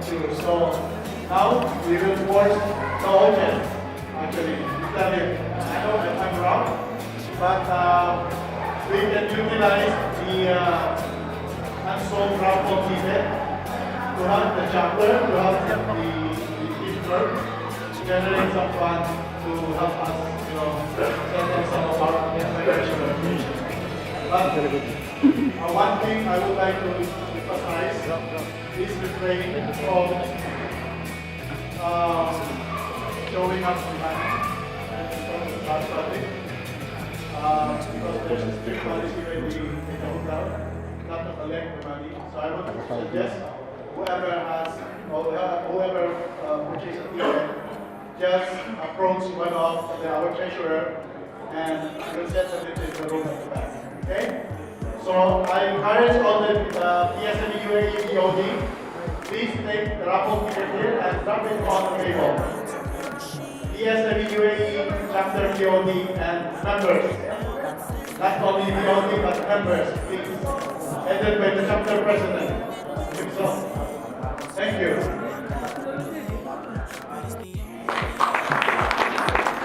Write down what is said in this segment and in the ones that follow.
22. So now we will force the audience. Actually, tell me, I know that I'm wrong, but we can utilize the unsolved raffle ticket to help the chapter, to help the teacher generate some funds to help us, send them some of our information. But one thing I would like to emphasize is refraining from showing up behind and from the public. Because there's a strict policy when we take a hotel, not to collect the money. So I want to suggest whoever has, or whoever purchased a ticket, just approach one of our treasurer and we'll set them in the room at the back. Okay? So I encourage all the PSME UAE BOD, please take the raffle ticket here and drop it on the table. PSME UAE chapter BOD and members. Not only BOD but members, please. Headed by the chapter president. Thank you.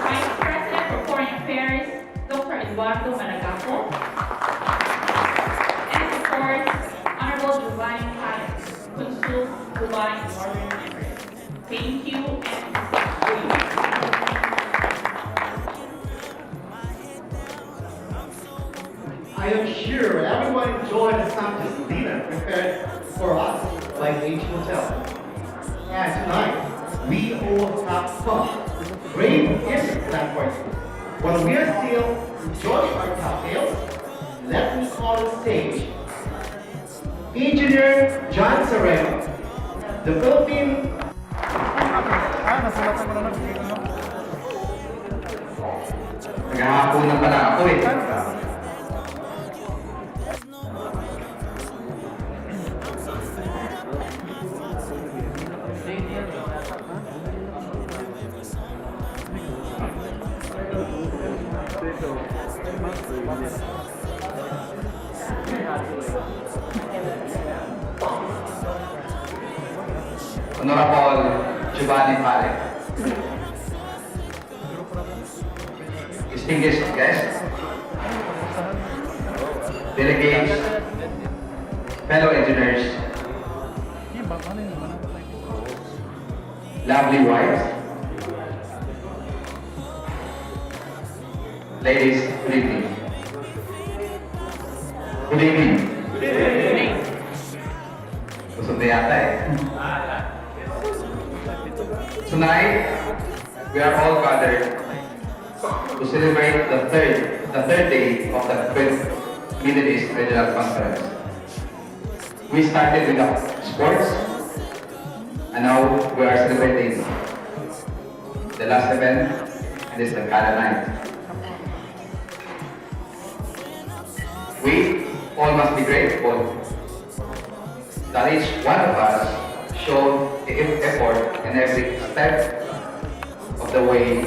Vice President for Foreign Affairs, Dr. Eduardo Malagapo. And of course, Honorable Giovanni Calles, Consul Dubai Northern Emirates. Thank you and I am sure everyone enjoyed the sumptuous dinner prepared for us by H Hotel. And tonight, we all have fun. Great gift platforms. While we are still enjoying our cocktails, let me call on stage Engineer John Sereno, the Philippine Naghahapon na pala ako eh. Honorable Giovanni Pare, distinguished guests, delegates, fellow engineers, lovely wives, ladies, good evening. Good evening. Busog na yata eh. Tonight, we are all gathered to celebrate the third day of the 5th Middle East Regional Conference. We started with the sports, and now we are celebrating the last event, and this is the gala night. We all must be grateful that each one of us showed the effort in every step of the way.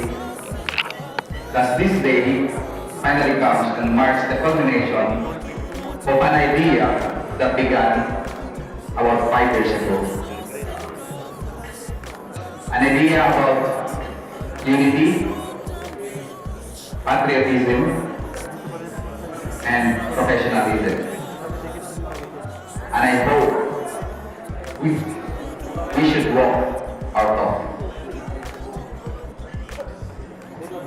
Thus this day finally comes and marks the culmination of an idea that began about 5 years ago. An idea about unity, patriotism, and professionalism. And I hope we should walk our talk.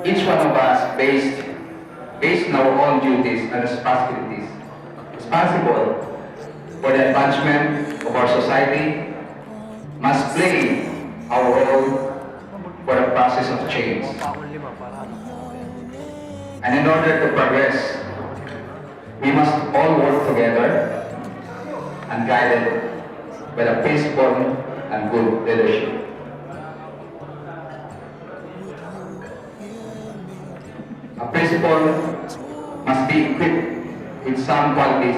Each one of us based on our own duties and responsibilities, responsible for the advancement of our society, must play our role for the process of change. And in order to progress, we must all work together and guided by a peaceful and good leadership. A principal must be equipped with some qualities,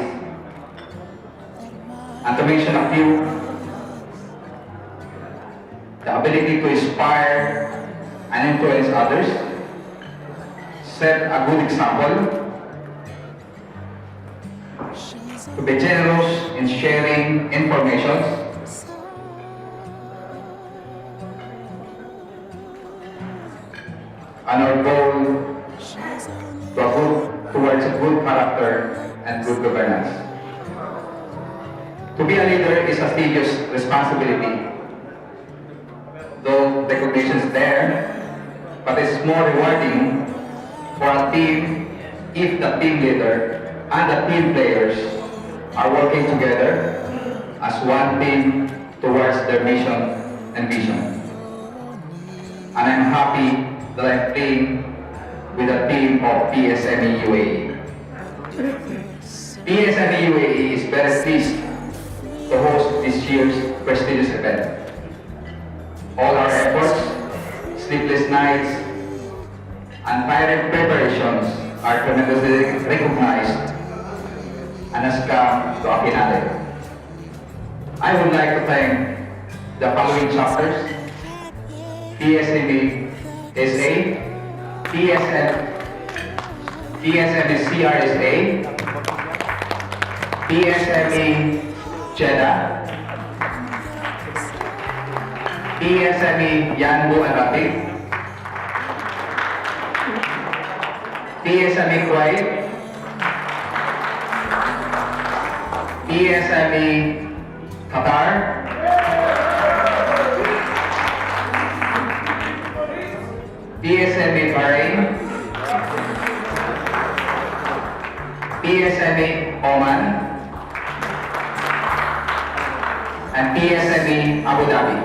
and to mention a few: the ability to inspire and influence others, set a good example, to be generous in sharing information, and our goal towards a good character and good governance. To be a leader is a serious responsibility. Though recognition is there, but it's more rewarding for a team if the team leader and the team players are working together as one team towards their mission and vision. And I'm happy that I'm playing with a team of PSME UAE. PSME UAE is very pleased to host this year's prestigious event. All our efforts, sleepless nights, and tired preparations are tremendously recognized and has come to a finale. I would like to thank the following chapters: PSME SA, PSME CRSA, PSME Jeddah, PSME Yanbu and Rafiq, PSME Kuwait, PSME Qatar, PSME Bahrain, PSME Oman, and PSME Abu Dhabi.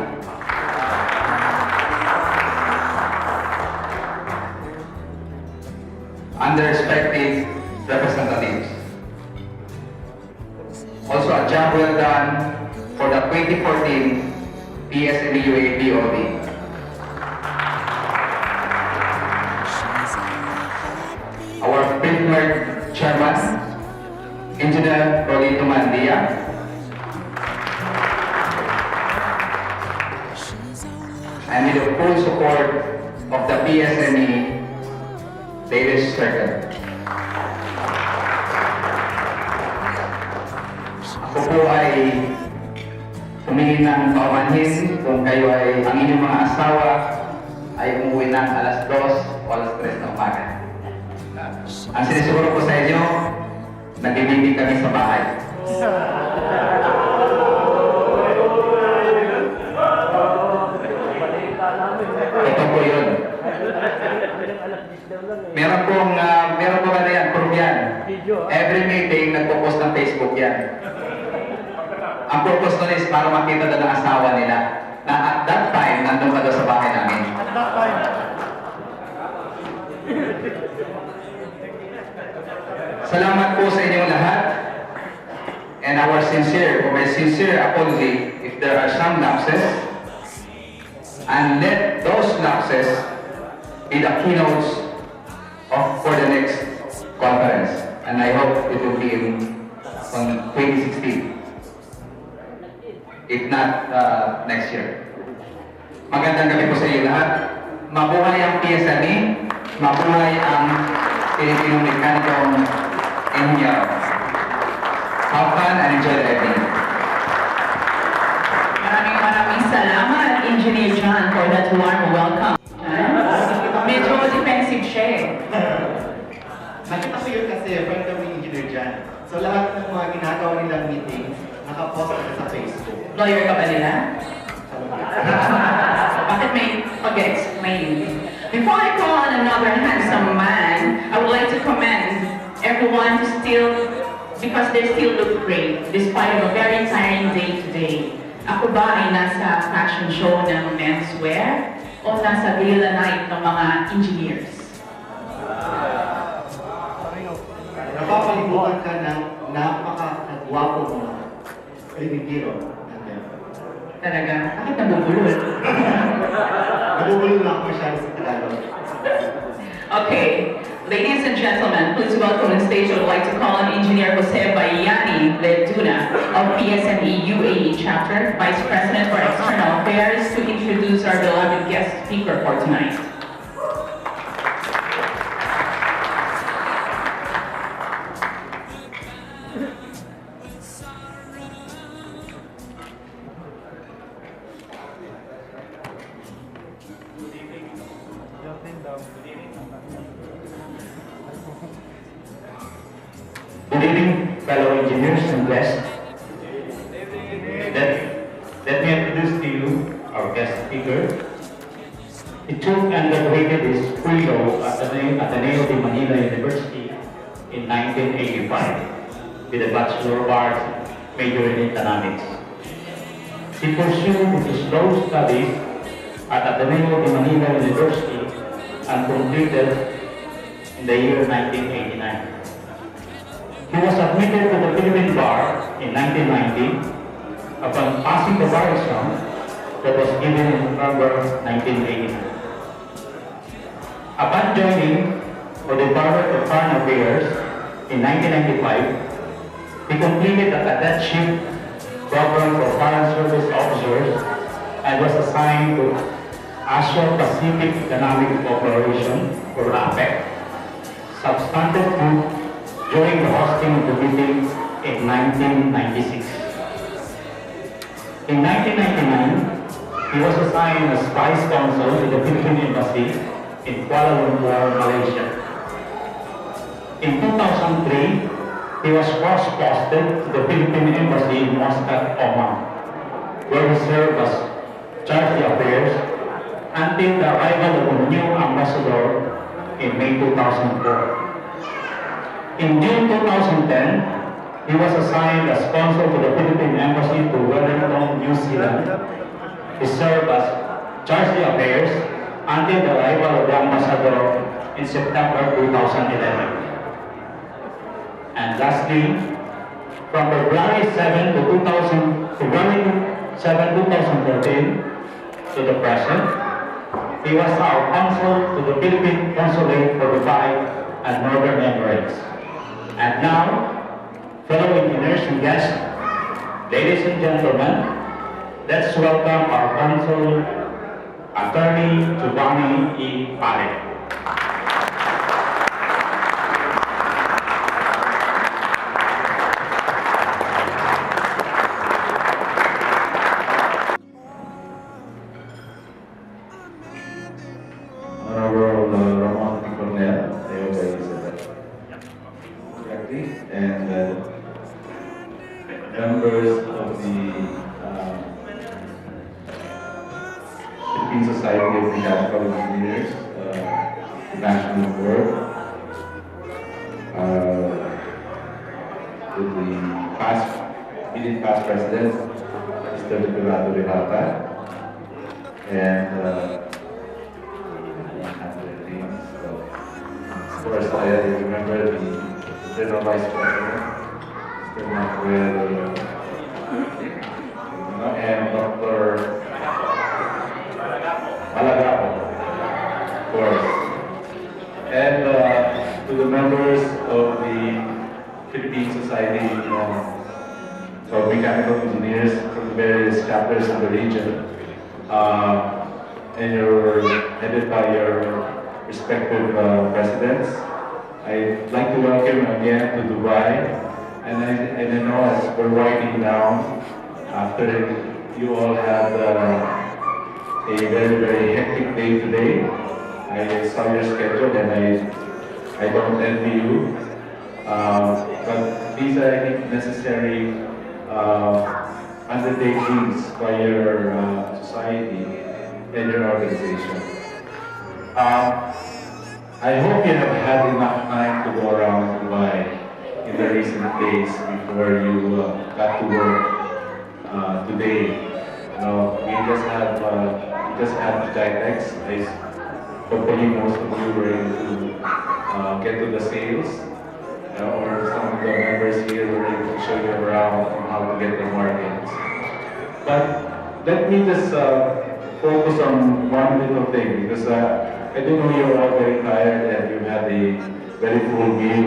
And their respective representatives. Also a job well done for the 2014 PSME UAE BOD. Our privileged chairman, Engineer Rolito Mandia, and with the full support of the PSME Ladies Circle. Ako po ay humingi ng paumanhin kung kayo ay ang inyong mga asawa ay umuwi ng alas 2 o alas 3 ng umaga. Ang sinisiguro ko sa inyo, nagbibigay kami sa bahay. Ito po yun. Meron pong ano yan, proof yan. Every meeting, nagpo-post ng Facebook yan. Ang purpose nun is para makita doon ang asawa nila na at that time, nandun ka doon sa bahay namin. Salamat po sa inyong lahat. And our my sincere apology if there are some lapses. And let those lapses be the keynotes for the next conference. And I hope it will be on 2016. If not, next year. Magandang gabi po sa iyo lahat. Mabuhay ang PSME, mabuhay ang Filipino Mechanical Engineer. Have fun and enjoy the evening. Maraming salamat, Engineer John, for that warm welcome. Medyo defensive siya eh. Nakita ko yun kasi friend kami Engineer Jan. So lahat ng mga ginagawa nilang meetings, nakapost na sa Facebook. Lawyer ka ba nila? Bakit may pag-explain? Before I call on another handsome man, I would like to commend everyone because they still look great despite of a very tiring day today. Ako ba ay nasa fashion show ng menswear o nasa gala night ng mga engineers? Napapalibutan ka ng napaka-gwapo mo Pilipino natin. Talaga? Bakit nabubulol? Nabubulol na ako masyado sa Tagalog. Okay, ladies and gentlemen, please welcome on stage. I would like to call on Engineer Jose Bayani Leduna of PSME UAE Chapter, Vice President for External Affairs, to introduce our beloved guest speaker for tonight. Good evening. Good evening. guest, let me introduce to you our guest speaker. He took and graduated his pre-law at Ateneo de Manila University in 1985 with a Bachelor of Arts major in economics. He pursued his law studies at Ateneo de Manila University and completed in the year 1989. He was admitted to the Philippine Bar in 1990 upon passing the bar exam that was given in November 1989. Upon joining for the Bar of Foreign Affairs in 1995, he completed the cadetship program for Foreign Service Officers and was assigned to Asia-Pacific Economic Cooperation, or APEC, substantive group during the hosting of the meeting in 1996. In 1999, he was assigned as Vice Consul to the Philippine Embassy in Kuala Lumpur, Malaysia. In 2003, he was cross-posted to the Philippine Embassy in Muscat, Oman, where he served as Charge d'Affaires until the arrival of a new ambassador in May 2004. In June 2010, he was assigned as consul to the Philippine Embassy to Wellington, New Zealand. He served as Charge d'Affaires until the arrival of the ambassador in September 2011. And lastly, from February 7, 2013 to the present, he was our consul to the Philippine Consulate for Dubai and Northern Emirates. And now, fellow engineers and guests, ladies and gentlemen, let's welcome our consul, Attorney Giovanni E. Pare. Honorable Ramon Cornel, I hope I said that correctly, and members of the Philippine Society of Mechanical Engineers, the National Board, with the immediate past president, Mr. Nicolado Rivata, and of course, I remember the General Vice President, Mr. Manuel, and Dr. Malagapo, of course. And to the members of the Philippine Society of Mechanical Engineers from the various chapters in the region, and you're headed by your respective presidents. I'd like to welcome again to Dubai, and I know as we're winding down, after you all had a very, very hectic day today. I saw your schedule and I don't envy you. But these are, I think, necessary undertakings by your society and your organization. I hope you have had enough time to go around Dubai in the recent days before you got to work today. We just had the GITEX. Hopefully most of you were able to get to the sales, or some of the members here were able to show you around on how to get the markets. But let me just focus on one little thing, because I do know you're all very tired and you've had a very full meal.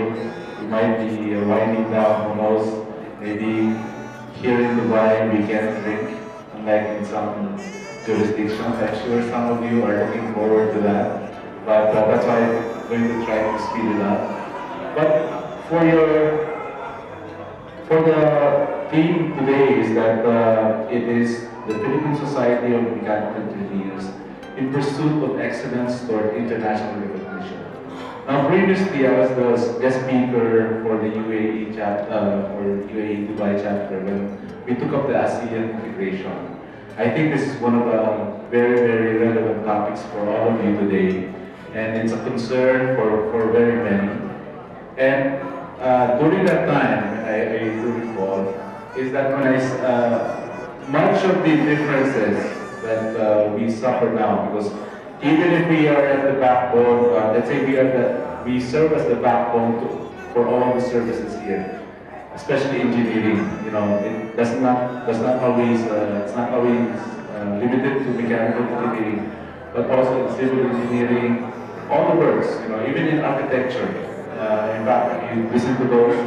You might be winding down, who knows. Maybe here in Dubai we can't drink, unlike in some jurisdictions. I'm sure some of you are looking forward to that. But that's why I'm going to try to speed it up. But for the theme today is that it is the Philippine Society of Mechanical Engineers in pursuit of excellence toward international recognition. Now, previously, I was the guest speaker for the UAE for UAE Dubai chapter when we took up the ASEAN integration. I think this is one of the very, very relevant topics for all of you today, and it's a concern for very many. And during that time, I do recall, is that when much of the differences that we suffer now, because even if we are at the backbone, let's say we serve as the backbone for all the services here, especially engineering. You know, it does not always it's not always limited to mechanical engineering, but also in civil engineering, all the works. You know, even in architecture. In fact, if you listen to those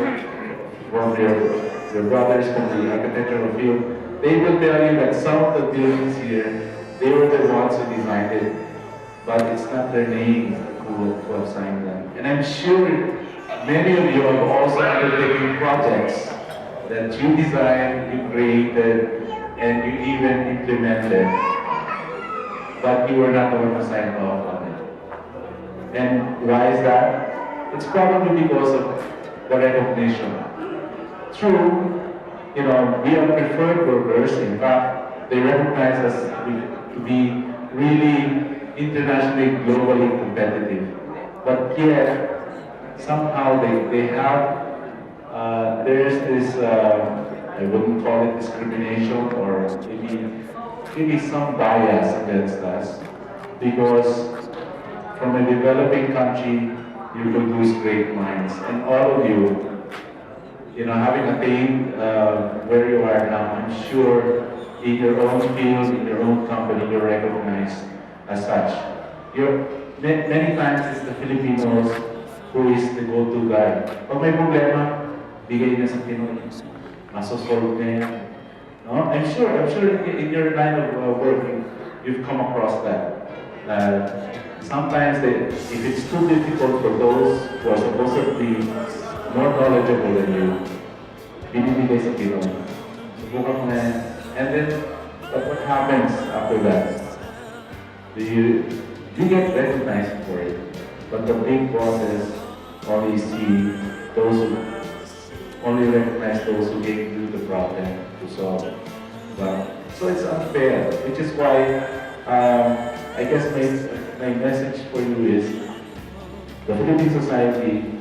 from your brothers from the architectural field, they will tell you that some of the buildings here, they were the ones who designed it, but it's not their name who have signed them. And I'm sure many of you have also undertaken projects that you designed, you created, and you even implemented, but you were not the one who signed off on it. And why is that? It's probably because of the recognition. True, you know, we are preferred workers. In fact, they recognize us to be really internationally, globally competitive. But yet, somehow they have, there's this, I wouldn't call it discrimination or maybe some bias against us, because from a developing country, you produce great minds. And all of you know, having attained where you are now, I'm sure in your own field, in your own company, you're recognized as such. Many times it's the Filipinos who is the go-to guy. Pag may problema, bigay na sa Pinoy. Masosolve na yan. No? I'm sure in your line of work, you've come across that. Sometimes if it's too difficult for those who are supposed to be more knowledgeable than you, binibigay sa Pinoy. Subukan mo na yan. And then, but what happens after that? You get recognized for it, but the big bosses only see those who only recognize those who gave you the problem to solve. So it's unfair, which is why I guess my message for you is the Philippine society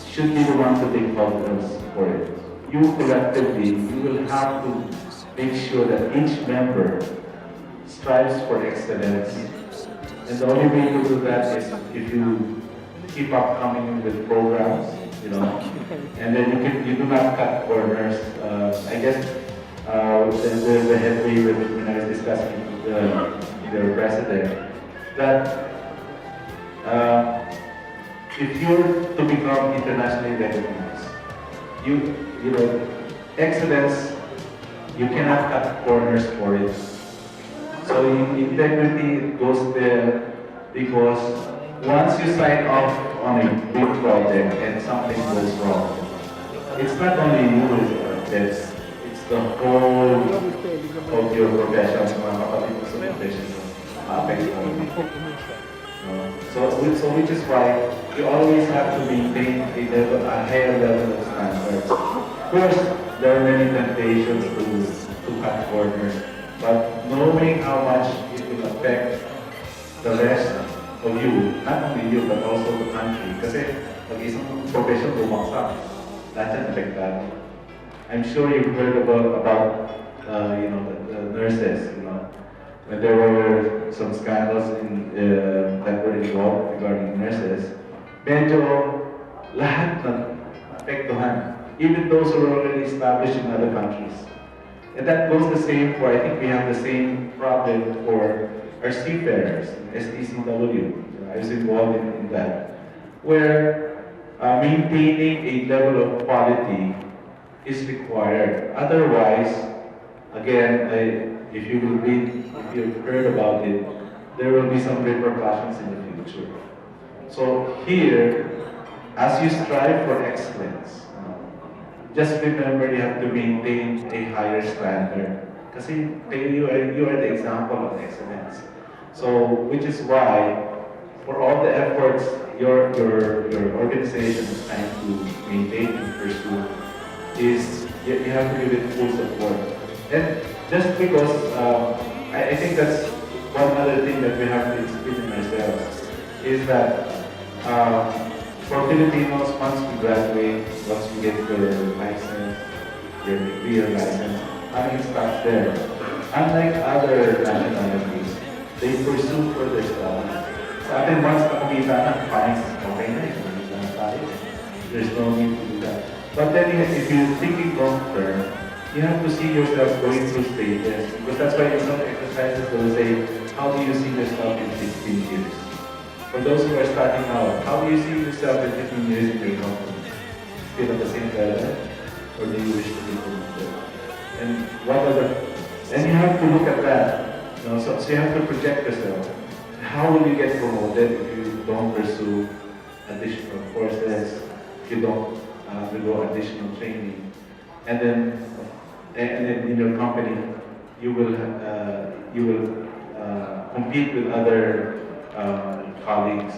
should be the one to take confidence for it. You collectively, you will have to make sure that each member strives for excellence. And the only way to do that is if you keep up coming in with programs, you know, and then you do not cut corners. I guess the headway when I was discussing with the president, that if you're to become internationally recognized, you know, excellence, you cannot cut corners for it. So integrity goes there because once you sign off on a big project and something goes wrong, it's not only you, it's the whole of your profession, mga kapatid mo sa profession, affect mo. So which is why you always have to maintain a higher level of standards. Of course, there are many temptations to cut corners, but knowing how much it will affect the rest of you, not only you, but also the country. Kasi pag isang profession bumagsak, lahat yan affected. I'm sure you've heard about you know, the nurses, you know, when there were some scandals that were involved regarding nurses, medyo lahat na apektuhan, even those who are already established in other countries. And that goes the same for, I think we have the same problem for our seafarers, STCW. I was involved in that, where maintaining a level of quality is required. Otherwise, again, if you've heard about it, there will be some repercussions in the future. So here, as you strive for excellence, just remember you have to maintain a higher standard. Kasi you are the example of excellence. So, which is why for all the efforts your organization is trying to maintain and pursue, is you have to give it full support. And just because I think that's one other thing that we have to instill in ourselves is that for Filipinos, once we graduate, once we get your license, your degree or license, nothing stops there. Unlike other nationalities, they pursue further studies. Sa atin, once nakakita na, fine, okay na, nakakita na tayo. There's no need to do that. But then if you're thinking long term, you have to see yourself going through stages. Because that's why in some exercises they will say, how do you see yourself in 15 years? For those who are starting out, how do you see yourself in 15 years in your company? Still at the same level? Or do you wish to be promoted? And what other... And you have to look at that. You know, so you have to project yourself. How will you get promoted if you don't pursue additional courses, if you don't undergo additional training? And then in your company, you will compete with other colleagues.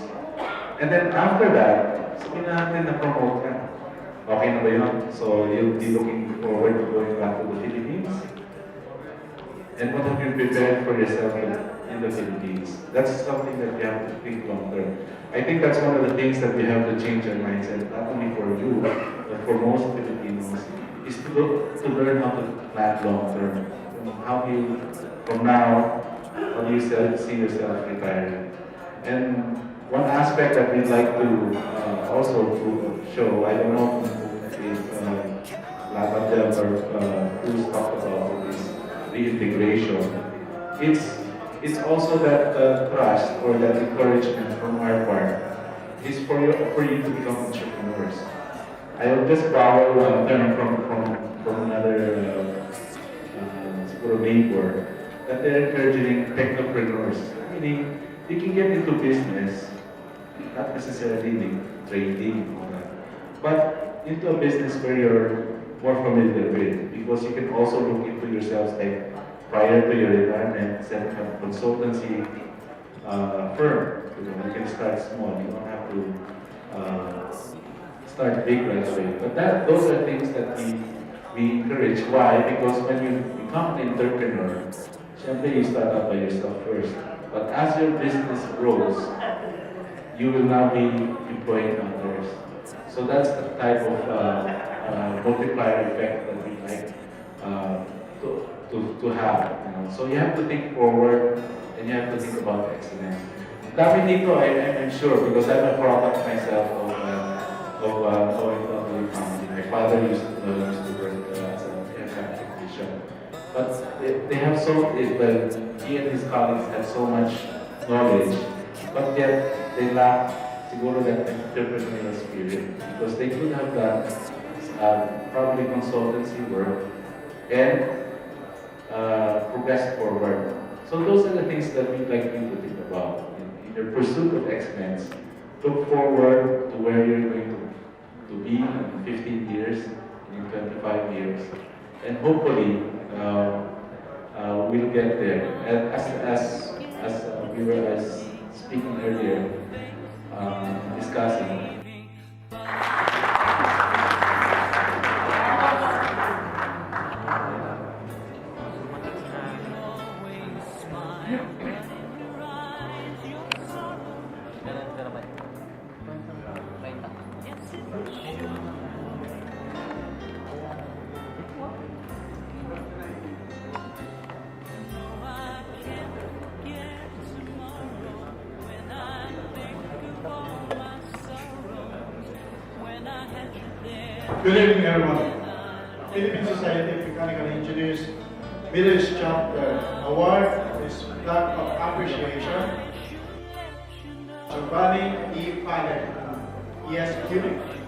And then after that, sabihin natin na-promote ka. Okay na ba yun? So you'll be looking forward to going back to the Philippines? And what have you prepared for yourself in the Philippines? That's something that you have to think long term. I think that's one of the things that we have to change our mindset, not only for you, but for most Filipinos, is to learn how to plan long term. How do you, from now, how do you see yourself retiring? And one aspect that we'd like to also show, I don't know if Lavandel or who's talked about this reintegration. It's also that trust or that encouragement from our part is for you to become entrepreneurs. I will just borrow a term from another neighbor that they're encouraging technopreneurs. Meaning, you can get into business, not necessarily in trading, but into a business where you're more familiar with, because you can also look into yourselves like prior to your retirement, set up a consultancy firm. You can start small. You don't have to start big right away. But those are things that we encourage. Why? Because when you become an entrepreneur, simply you start out by yourself first. But as your business grows, you will now be employing others. So that's the type of multiplier effect that we like to have. You know? So you have to think forward and you have to think about excellence. Dami dito, I'm sure, because I'm a product myself of OFW company. My father used to work as an aircraft technician. But they have he and his colleagues have so much knowledge, but yet they lack siguro that entrepreneurial spirit, because they could have done probably consultancy work and progress forward. So those are the things that we'd like you to think about. In your pursuit of excellence, look forward to where you're going to be in 15 years, in 25 years, and hopefully we'll get there. And as we were speaking earlier, discussing. Good evening, everyone. Philippine Society of Mechanical Engineers Village Chapter Award is plaque of appreciation. Giovanni E. Palek, ESQ,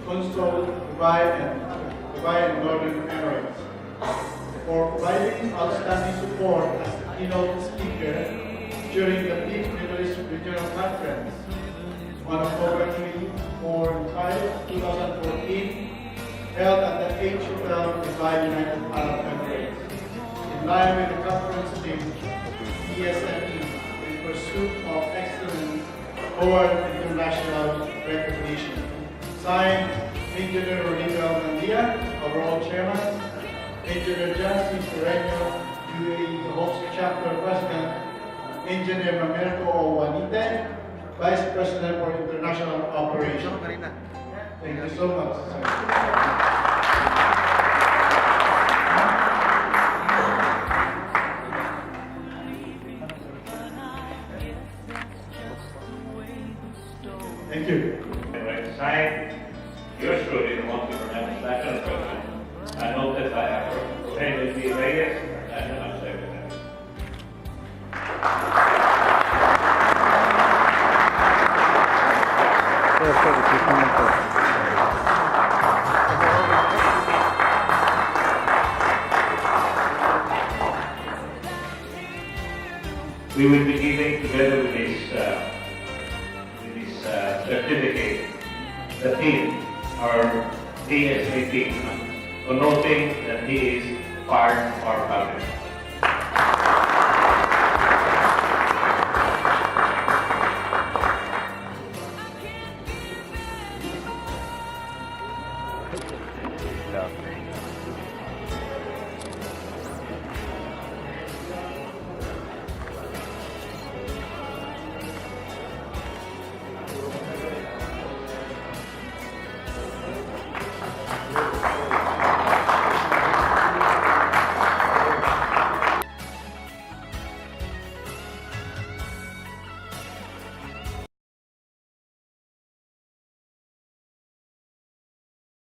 Consul, Dubai and Northern Emirates, for providing outstanding support as a keynote speaker during the Peak Middle East Regional Conference on October 3, 4, and 5, 2014, held at the H Hotel, Dubai, United Arab Emirates. In line with the conference theme, ESME, in pursuit of excellence toward international recognition. Signed, Engineer Rodrigo Almandia, overall chairman, Engineer Jancy Sereno, UAE Host Chapter President, Engineer Mamerto Owanite, Vice President for International Operations. Thank you so much, sir. Thank you. Right side, yours truly, the one to pronounce national president. I note that I have Henry B. Reyes, national secretary. We will be giving together with this certificate the team, our DSV team, connoting that he is part of our family.